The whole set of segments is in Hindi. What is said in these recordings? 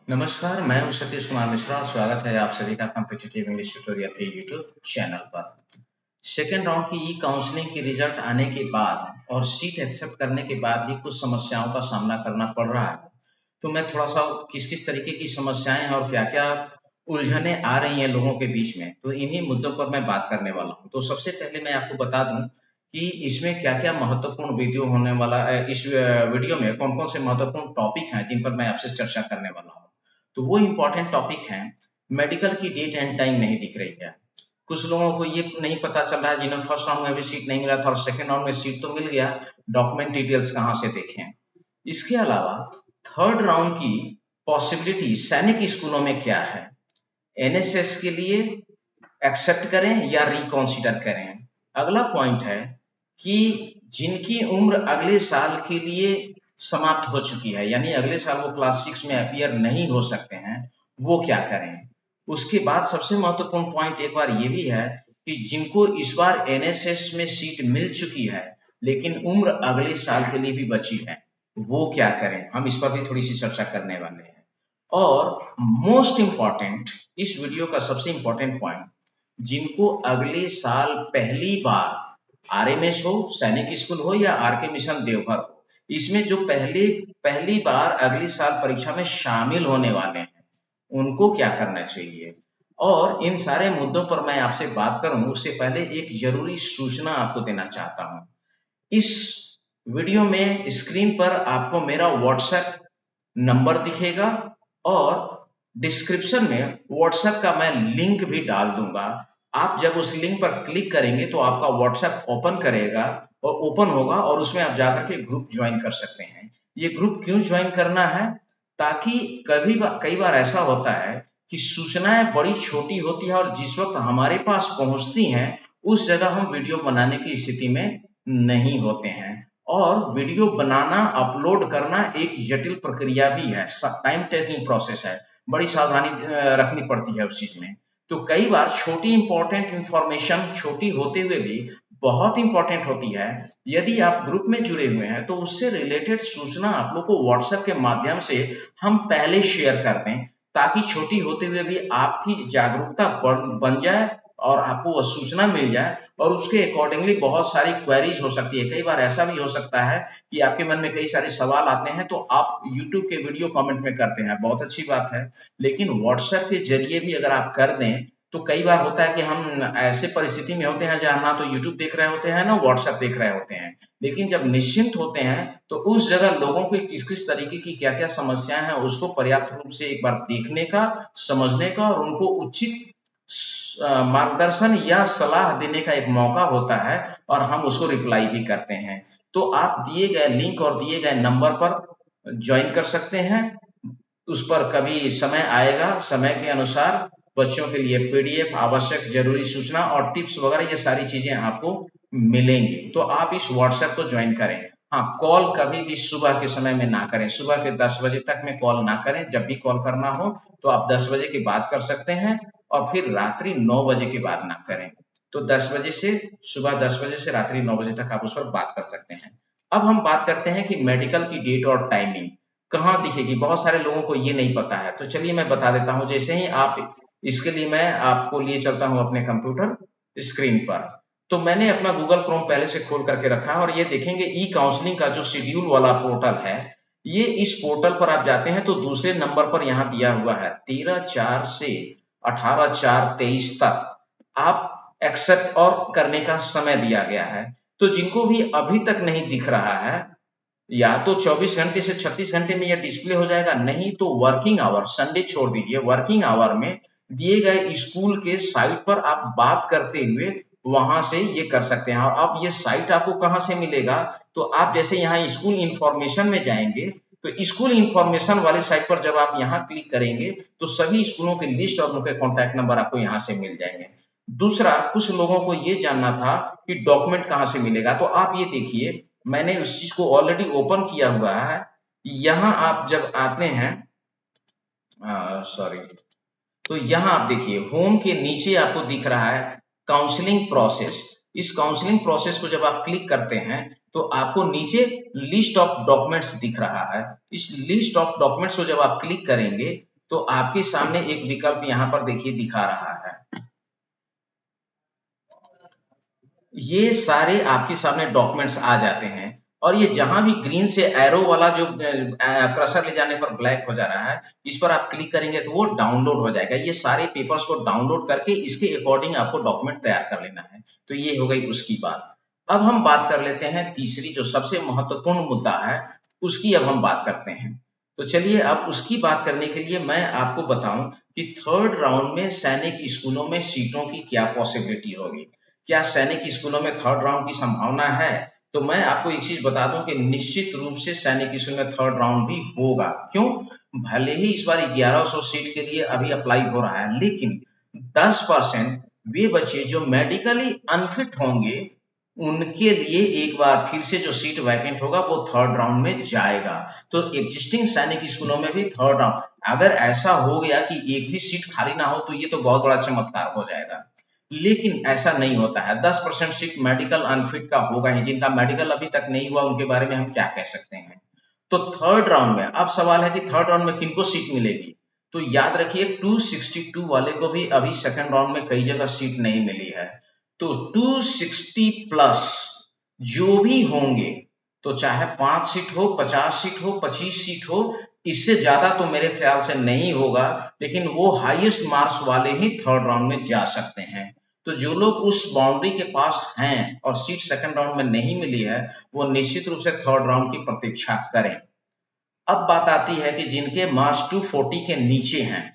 नमस्कार, मैं हूँ सतीश कुमार मिश्रा और स्वागत है आप सभी का कॉम्पिटिटिव इंग्लिश ट्यूटोरियल के यूट्यूब चैनल पर। सेकेंड राउंड की ई काउंसलिंग की रिजल्ट आने के बाद और सीट एक्सेप्ट करने के बाद भी कुछ समस्याओं का सामना करना पड़ रहा है। तो मैं थोड़ा सा किस किस तरीके की समस्याएं हैं और क्या क्या उलझने आ रही हैं लोगों के बीच में, तो इन्हीं मुद्दों पर मैं बात करने वाला हूँ। तो सबसे पहले मैं आपको बता दूं कि इसमें क्या क्या महत्वपूर्ण वीडियो होने वाला है। इस वीडियो में कौन कौन से महत्वपूर्ण टॉपिक हैं जिन पर मैं आपसे चर्चा करने वाला हूँ। तो वो इम्पोर्टेंट टॉपिक है। मेडिकल की डेट एंड टाइम नहीं दिख रही है। कुछ लोगों को ये नहीं पता चल रहा है जिन्हें फर्स्ट राउंड में भी सीट नहीं मिला था और सेकंड राउंड में सीट तो मिल गया, डॉक्यूमेंट डिटेल्स कहाँ से देखें। इसके अलावा थर्ड राउंड की पॉसिबिलिटी सैनिक स्कूलों में क्या है, एनएसएस के लिए एक्सेप्ट करें या रिकॉन्सिडर करें। अगला पॉइंट है कि जिनकी उम्र अगले साल के लिए समाप्त हो चुकी है, यानी अगले साल वो क्लास 6 में अपीयर नहीं हो सकते हैं, वो क्या करें। उसके बाद सबसे महत्वपूर्ण पॉइंट एक बार ये भी है कि जिनको इस बार एनएसएस में सीट मिल चुकी है लेकिन उम्र अगले साल के लिए भी बची है, वो क्या करें। हम इस पर भी थोड़ी सी चर्चा करने वाले हैं। और मोस्ट इंपॉर्टेंट, इस वीडियो का सबसे इंपॉर्टेंट पॉइंट, जिनको अगले साल पहली बार आरएमएस हो, सैनिक स्कूल हो या आरके मिशन देवघर हो, इसमें जो पहली बार अगले साल परीक्षा में शामिल होने वाले हैं, उनको क्या करना चाहिए। और इन सारे मुद्दों पर मैं आपसे बात करूं उससे पहले एक जरूरी सूचना आपको देना चाहता हूं। इस वीडियो में स्क्रीन पर आपको मेरा व्हाट्सएप नंबर दिखेगा और डिस्क्रिप्शन में व्हाट्सएप का मैं लिंक भी डाल दूंगा। आप जब उस लिंक पर क्लिक करेंगे तो आपका व्हाट्सएप ओपन करेगा और ओपन होगा और उसमें आप जाकर के ग्रुप ज्वाइन कर सकते हैं। ये ग्रुप क्यों ज्वाइन करना है, ताकि कई बार ऐसा होता है कि सूचनाएं बड़ी छोटी होती है और जिस वक्त हमारे पास पहुंचती हैं उस जगह हम वीडियो बनाने की स्थिति में नहीं होते हैं। और वीडियो बनाना, अपलोड करना एक जटिल प्रक्रिया भी है, टाइम टेकिंग प्रोसेस है, बड़ी सावधानी रखनी पड़ती है उस चीज में। तो कई बार छोटी इंपॉर्टेंट इंफॉर्मेशन छोटी होते हुए भी बहुत इंपॉर्टेंट होती है। यदि आप ग्रुप में जुड़े हुए हैं तो उससे रिलेटेड सूचना आप लोग को व्हाट्सएप के माध्यम से हम पहले शेयर कर दें, ताकि छोटी होते हुए भी आपकी जागरूकता बन जाए और आपको वह सूचना मिल जाए और उसके अकॉर्डिंगली बहुत सारी क्वेरीज हो सकती है। कई बार ऐसा भी हो सकता है कि आपके मन में कई सारे सवाल आते हैं तो आप यूट्यूब के वीडियो कमेंट में करते हैं, बहुत अच्छी बात है, लेकिन व्हाट्सएप के जरिए भी अगर आप कर दें तो कई बार होता है कि हम ऐसे परिस्थिति में होते हैं जहां ना तो यूट्यूब देख रहे होते हैं ना व्हाट्सएप देख रहे होते हैं, लेकिन जब निश्चिंत होते हैं तो उस जगह लोगों को किस किस तरीके की क्या क्या समस्याएं हैं उसको पर्याप्त रूप से एक बार देखने का, समझने का और उनको उचित मार्गदर्शन या सलाह देने का एक मौका होता है और हम उसको रिप्लाई भी करते हैं। तो आप दिए गए लिंक और दिए गए नंबर पर ज्वाइन कर सकते हैं। उस पर कभी समय आएगा, समय के अनुसार बच्चों के लिए पीडीएफ, आवश्यक जरूरी सूचना और टिप्स वगैरह ये सारी चीजें आपको मिलेंगी। तो आप इस व्हाट्सएप को ज्वाइन करें। हाँ, कॉल कभी भी सुबह के समय में ना करें, सुबह के 10 बजे तक में कॉल ना करें। जब भी कॉल करना हो तो आप 10 बजे के बाद कर सकते हैं और फिर रात्रि 9 बजे के बाद ना करें। तो 10 बजे से, सुबह 10 बजे से रात्रि 9 बजे तक आप उस पर बात कर सकते हैं। अब हम बात करते हैं कि मेडिकल की डेट और टाइमिंग कहाँ दिखेगी। बहुत सारे लोगों को ये नहीं पता है, तो चलिए मैं बता देता हूँ। जैसे ही आप, इसके लिए मैं आपको लिए चलता हूँ अपने कंप्यूटर स्क्रीन पर। तो मैंने अपना गूगल क्रोम पहले से खोल करके रखा है और ये देखेंगे ई काउंसलिंग का जो शेड्यूल वाला पोर्टल है, ये इस पोर्टल पर आप जाते हैं तो दूसरे नंबर पर यहाँ दिया हुआ है 13/4 से 18/4/23 तक आप एक्सेप्ट और करने का समय दिया गया है। तो जिनको भी अभी तक नहीं दिख रहा है, या तो 24 घंटे से 36 घंटे में यह डिस्प्ले हो जाएगा, नहीं तो वर्किंग आवर, संडे छोड़ दीजिए, वर्किंग आवर में दिए गए स्कूल के साइट पर आप बात करते हुए वहां से ये कर सकते हैं। और अब ये साइट आपको कहां से मिलेगा, तो आप जैसे यहाँ स्कूल इंफॉर्मेशन में जाएंगे तो स्कूल इंफॉर्मेशन वाले साइट पर जब आप यहाँ क्लिक करेंगे तो सभी स्कूलों की लिस्ट और उनके कॉन्टैक्ट नंबर आपको यहाँ से मिल जाएंगे। दूसरा, कुछ लोगों को ये जानना था कि डॉक्यूमेंट कहाँ से मिलेगा, तो आप ये देखिए, मैंने उस चीज को ऑलरेडी ओपन किया हुआ है। यहाँ आप जब आते हैं, सॉरी, तो यहाँ आप देखिए होम के नीचे आपको दिख रहा है काउंसलिंग प्रोसेस। इस काउंसलिंग प्रोसेस को जब आप क्लिक करते हैं तो आपको नीचे लिस्ट ऑफ डॉक्यूमेंट्स दिख रहा है। इस लिस्ट ऑफ डॉक्यूमेंट्स को जब आप क्लिक करेंगे तो आपके सामने एक विकल्प यहाँ पर देखिए दिखा रहा है। ये सारे आपके सामने डॉक्यूमेंट्स आ जाते हैं और ये जहां भी ग्रीन से एरो वाला जो क्रसर ले जाने पर ब्लैक हो जा रहा है, इस पर आप क्लिक करेंगे तो वो डाउनलोड हो जाएगा। ये सारे पेपर्स को डाउनलोड करके इसके अकॉर्डिंग आपको डॉक्यूमेंट तैयार कर लेना है। तो ये हो गई उसकी बात। अब हम बात कर लेते हैं तीसरी जो सबसे महत्वपूर्ण मुद्दा है, उसकी अब हम बात करते हैं। तो चलिए अब उसकी बात करने के लिए मैं आपको बताऊं कि थर्ड राउंड में सैनिक स्कूलों में सीटों की क्या पॉसिबिलिटी होगी। क्या सैनिक स्कूलों में थर्ड राउंड की संभावना है? तो मैं आपको एक चीज बता दूं कि निश्चित रूप से सैनिक स्कूल में थर्ड राउंड भी होगा। क्यों? भले ही इस बार 1100 सीट के लिए अभी अप्लाई हो रहा है, लेकिन 10% वे बच्चे जो मेडिकली अनफिट होंगे उनके लिए एक बार फिर से जो सीट वैकेंट होगा वो थर्ड राउंड में जाएगा। तो एग्जिस्टिंग सैनिक स्कूलों में भी थर्ड राउंड, अगर ऐसा हो गया कि एक भी सीट खाली ना हो तो ये तो बहुत बड़ा चमत्कार हो जाएगा। लेकिन ऐसा नहीं होता है। 10% सीट मेडिकल अनफिट का होगा ही। जिनका मेडिकल अभी तक नहीं हुआ उनके बारे में हम क्या कह सकते हैं। तो थर्ड राउंड में अब सवाल है कि थर्ड राउंड में किनको सीट मिलेगी। तो याद रखिए 262 वाले को भी अभी सेकंड राउंड में कई जगह सीट नहीं मिली है। तो 260 प्लस जो भी होंगे, तो चाहे 5 सीट हो, 50 सीट हो, 25 सीट हो, इससे ज्यादा तो मेरे ख्याल से नहीं होगा। लेकिन वो हाईएस्ट मार्क्स वाले ही थर्ड राउंड में जा सकते हैं। तो जो लोग उस बाउंड्री के पास हैं और सीट सेकंड राउंड में नहीं मिली है, वो निश्चित रूप से थर्ड राउंड की प्रतीक्षा करें। अब बात आती है कि जिनके मार्क्स 240 के नीचे हैं,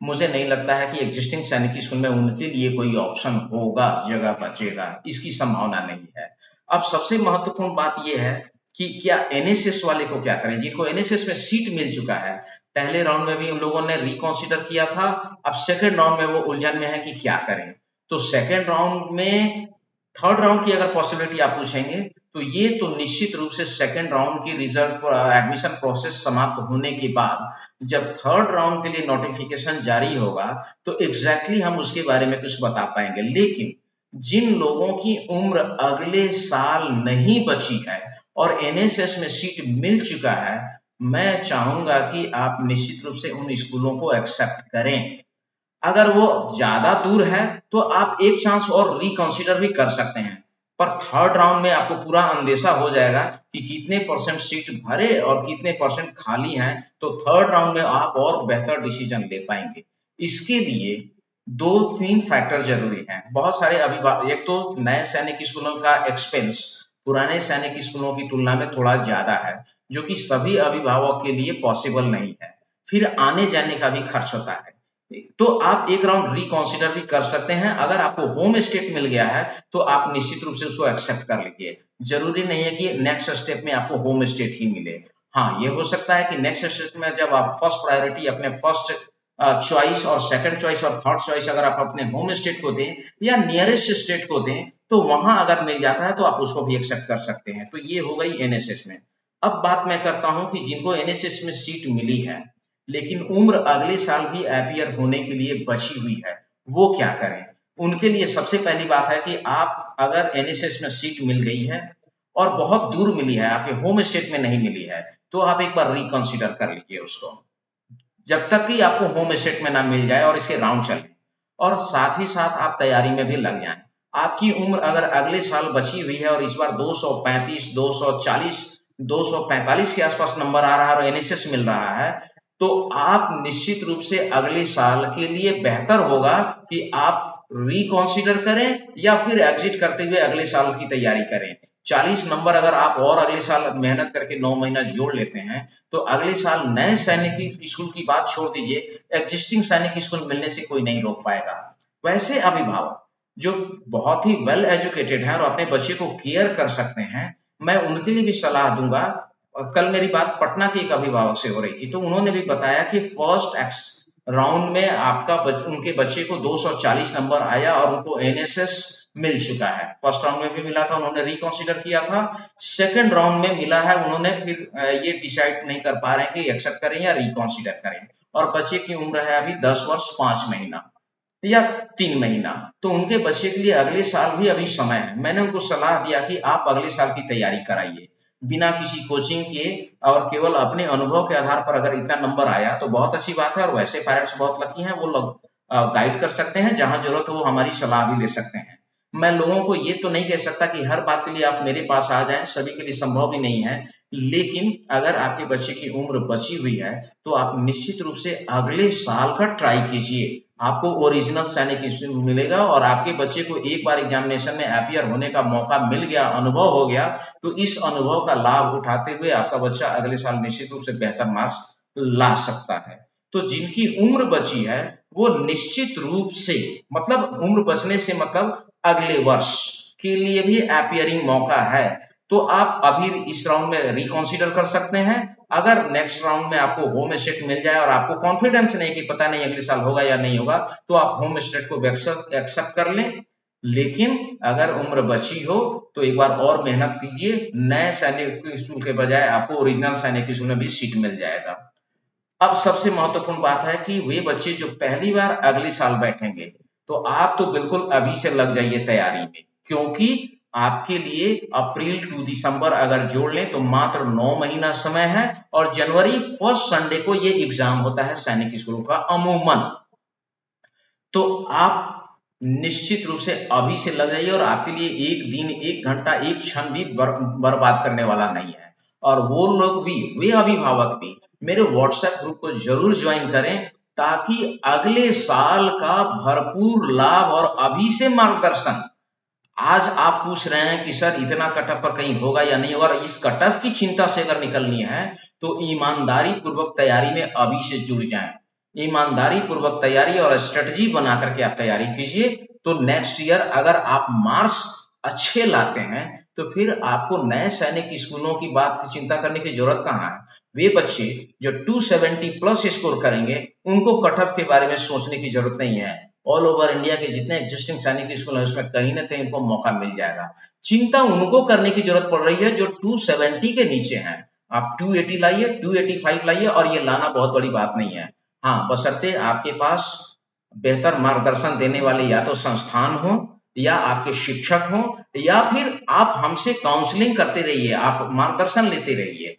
मुझे नहीं लगता है कि एग्जिस्टिंग सैनिक स्कूल में उनके लिए कोई ऑप्शन होगा, जगह बचेगा, इसकी संभावना नहीं है। अब सबसे महत्वपूर्ण बात यह है कि क्या एनएसएस वाले को क्या करें, जिनको एनएसएस में सीट मिल चुका है। पहले राउंड में भी उन लोगों ने रिकॉन्सिडर किया था, अब सेकेंड राउंड में वो उलझन में है कि क्या करें। तो सेकेंड राउंड में थर्ड राउंड की अगर पॉसिबिलिटी आप पूछेंगे तो ये तो निश्चित रूप से सेकेंड राउंड की रिजल्ट एडमिशन प्रोसेस समाप्त होने के बाद जब थर्ड राउंड के लिए नोटिफिकेशन जारी होगा तो एग्जैक्टली हम उसके बारे में कुछ बता पाएंगे। लेकिन जिन लोगों की उम्र अगले साल नहीं बची है और एनएसएस में सीट मिल चुका है, मैं चाहूंगा कि आप निश्चित रूप से उन स्कूलों को एक्सेप्ट करें। अगर वो ज्यादा दूर है तो आप एक चांस और रिकंसिडर भी कर सकते हैं। पर थर्ड राउंड में आपको पूरा अंदेशा हो जाएगा कि कितने परसेंट सीट भरे और कितने परसेंट खाली हैं। तो थर्ड राउंड में आप और बेहतर डिसीजन ले पाएंगे। इसके लिए 2-3 फैक्टर जरूरी हैं। बहुत सारे अभिभावक, एक तो नए सैनिक स्कूलों का एक्सपेंस पुराने सैनिक स्कूलों की तुलना में थोड़ा ज्यादा है, जो कि सभी अभिभावक के लिए पॉसिबल नहीं है। फिर आने जाने का भी खर्च होता है। तो आप एक राउंड रिकॉन्सिडर भी कर सकते हैं। अगर आपको होम स्टेट मिल गया है तो आप निश्चित रूप से उसको एक्सेप्ट कर लीजिए। जरूरी नहीं है कि नेक्स्ट स्टेप में आपको होम स्टेट ही मिले। हाँ, ये हो सकता है कि नेक्स्ट स्टेप में जब आप फर्स्ट प्रायोरिटी अपने फर्स्ट चॉइस और सेकंड चॉइस और थर्ड चॉइस अगर आप अपने होम स्टेट को दें या नियरेस्ट स्टेट को दें, तो वहां अगर मिल जाता है तो आप उसको भी एक्सेप्ट कर सकते हैं। तो ये हो गई एनएसएस में। अब बात मैं करता हूं कि जिनको एनएसएस में सीट मिली है लेकिन उम्र अगले साल भी अपीयर होने के लिए बची हुई है, वो क्या करें। उनके लिए सबसे पहली बात है कि आप अगर एनएसएस में सीट मिल गई है और बहुत दूर मिली है, आपके होम स्टेट में नहीं मिली है, तो आप एक बार रिकंसिडर कर लीजिए उसको, जब तक कि आपको होम स्टेट में ना मिल जाए और इसके राउंड चले। और साथ ही साथ आप तैयारी में भी लग जाएं। आपकी उम्र अगर अगले साल बची हुई है और इस बार 235, 240, 245 के आसपास नंबर आ रहा है और एनएसएस मिल रहा है, तो आप निश्चित रूप से अगले साल के लिए बेहतर होगा कि आप रिकॉन्सिडर करें या फिर एग्जिट करते हुए अगले साल की तैयारी करें। 40 नंबर अगर आप और अगले साल मेहनत करके 9 महीना जोड़ लेते हैं तो अगले साल नए सैनिक स्कूल की बात छोड़ दीजिए, एग्जिस्टिंग सैनिक स्कूल मिलने से कोई नहीं रोक पाएगा। वैसे अभिभावक जो बहुत ही वेल एजुकेटेड हैं और अपने बच्चे को केयर कर सकते हैं, मैं उनके लिए भी सलाह दूंगा। कल मेरी बात पटना के एक अभिभावक से हो रही थी, तो उन्होंने भी बताया कि फर्स्ट राउंड में उनके बच्चे को 240 नंबर आया और उनको एनएसएस मिल चुका है। फर्स्ट राउंड में भी मिला था, उन्होंने रिकंसिडर किया था। सेकंड राउंड में मिला है, उन्होंने फिर ये डिसाइड नहीं कर पा रहे हैं कि एक्सेप्ट करें या रिकंसिडर करें। और बच्चे की उम्र है अभी 10 वर्ष 5 महीना या 3 महीना, तो उनके बच्चे के लिए अगले साल भी अभी समय है। मैंने उनको सलाह दिया कि आप अगले साल की तैयारी कराइए। बिना किसी कोचिंग के और केवल अपने अनुभव के आधार पर अगर इतना नंबर आया तो बहुत अच्छी बात है। और वैसे पेरेंट्स बहुत लकी हैं, वो लोग गाइड कर सकते हैं, जहां जरूरत हो वो हमारी सलाह भी ले सकते हैं। मैं लोगों को ये तो नहीं कह सकता कि हर बात के लिए आप मेरे पास आ जाएं, सभी के लिए संभव भी नहीं है। लेकिन अगर आपके बच्चे की उम्र बची हुई है तो आप निश्चित रूप से अगले साल का ट्राई कीजिए। आपको ओरिजिनल सैनिक मिलेगा और आपके बच्चे को एक बार एग्जामिनेशन में अपीयर होने का मौका मिल गया, अनुभव हो गया, तो इस अनुभव का लाभ उठाते हुए आपका बच्चा अगले साल निश्चित रूप से बेहतर मार्क्स ला सकता है। तो जिनकी उम्र बची है वो निश्चित रूप से, मतलब उम्र बचने से मतलब अगले वर्ष के लिए भी अपीयरिंग मौका है। तो आप अभी इस राउंड में रिकॉन्सिडर कर सकते हैं। अगर नेक्स्ट राउंड में आपको होम स्टेट मिल जाए और आपको कॉन्फिडेंस नहीं कि पता नहीं अगले साल होगा या नहीं होगा, तो आप होम स्टेट को एक्सेप्ट कर लें। लेकिन अगर उम्र बची हो तो एक बार और मेहनत कीजिए, नए सैनिक स्कूल के बजाय आपको ओरिजिनल सैनिक स्कूल में भी सीट मिल जाएगा। अब सबसे महत्वपूर्ण बात है कि वे बच्चे जो पहली बार अगले साल बैठेंगे, तो आप तो बिल्कुल अभी से लग जाइए तैयारी में, क्योंकि आपके लिए अप्रैल टू दिसंबर अगर जोड़ लें तो मात्र 9 महीना समय है और जनवरी फर्स्ट संडे को ये एग्जाम होता है सैनिक स्कूल का अमूमन। तो आप निश्चित रूप से अभी से लग जाइए और आपके लिए एक दिन, एक घंटा, एक क्षण भी बर्बाद करने वाला नहीं है। और वो लोग भी, वे अभिभावक भी मेरे व्हाट्सएप ग्रुप को जरूर ज्वाइन करें, ताकि अगले साल का भरपूर लाभ और अभी से मार्गदर्शन। आज आप पूछ रहे हैं कि सर इतना कटअप पर कहीं होगा या नहीं होगा, और इस कटअप की चिंता से अगर निकलनी है तो ईमानदारी पूर्वक तैयारी में अभी से जुड़ जाएं। ईमानदारी पूर्वक तैयारी और स्ट्रेटजी बना करके आप तैयारी कीजिए, तो नेक्स्ट ईयर अगर आप मार्क्स अच्छे लाते हैं तो फिर आपको नए सैनिक स्कूलों की बात की चिंता करने की जरूरत कहाँ है। वे बच्चे जो 270 प्लस स्कोर करेंगे उनको कटअप के बारे में सोचने की जरूरत नहीं है। ऑल ओवर इंडिया के जितने एग्जिस्टिंग सैनिक स्कूल है उसमें कहीं ना कहीं उनको मौका मिल जाएगा। चिंता उनको करने की जरूरत पड़ रही है जो 270 के नीचे हैं। आप 280 लाइए, 285 लाइए, और ये लाना बहुत बड़ी बात नहीं है। हाँ, बशर्ते आपके पास बेहतर मार्गदर्शन देने वाले या तो संस्थान हो, या आपके शिक्षक हो, या फिर आप हमसे काउंसलिंग करते रहिए, आप मार्गदर्शन लेते रहिए।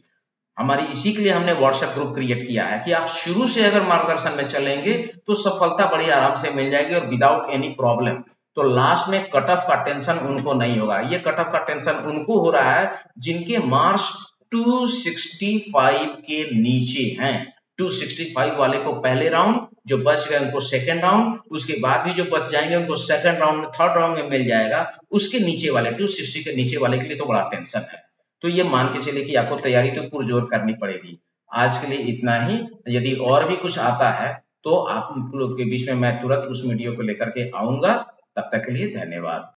हमारी इसी के लिए हमने व्हाट्सएप ग्रुप क्रिएट किया है कि आप शुरू से अगर मार्गदर्शन में चलेंगे तो सफलता बड़ी आराम से मिल जाएगी और विदाउट एनी प्रॉब्लम। तो लास्ट में कट ऑफ का टेंशन उनको नहीं होगा। ये कट ऑफ का टेंशन उनको हो रहा है जिनके मार्क्स 265 के नीचे हैं। 265 वाले को पहले राउंड, जो बच गए उनको सेकंड राउंड, उसके बाद भी जो बच जाएंगे उनको सेकंड राउंड में, थर्ड राउंड में मिल जाएगा। उसके नीचे वाले 260 के नीचे वाले के लिए तो बड़ा टेंशन है। तो ये मान के चलिए कि आपको तैयारी तो पुरजोर करनी पड़ेगी। आज के लिए इतना ही। यदि और भी कुछ आता है तो आप लोग के बीच में मैं तुरंत उस वीडियो को लेकर के आऊंगा। तब तक के लिए धन्यवाद।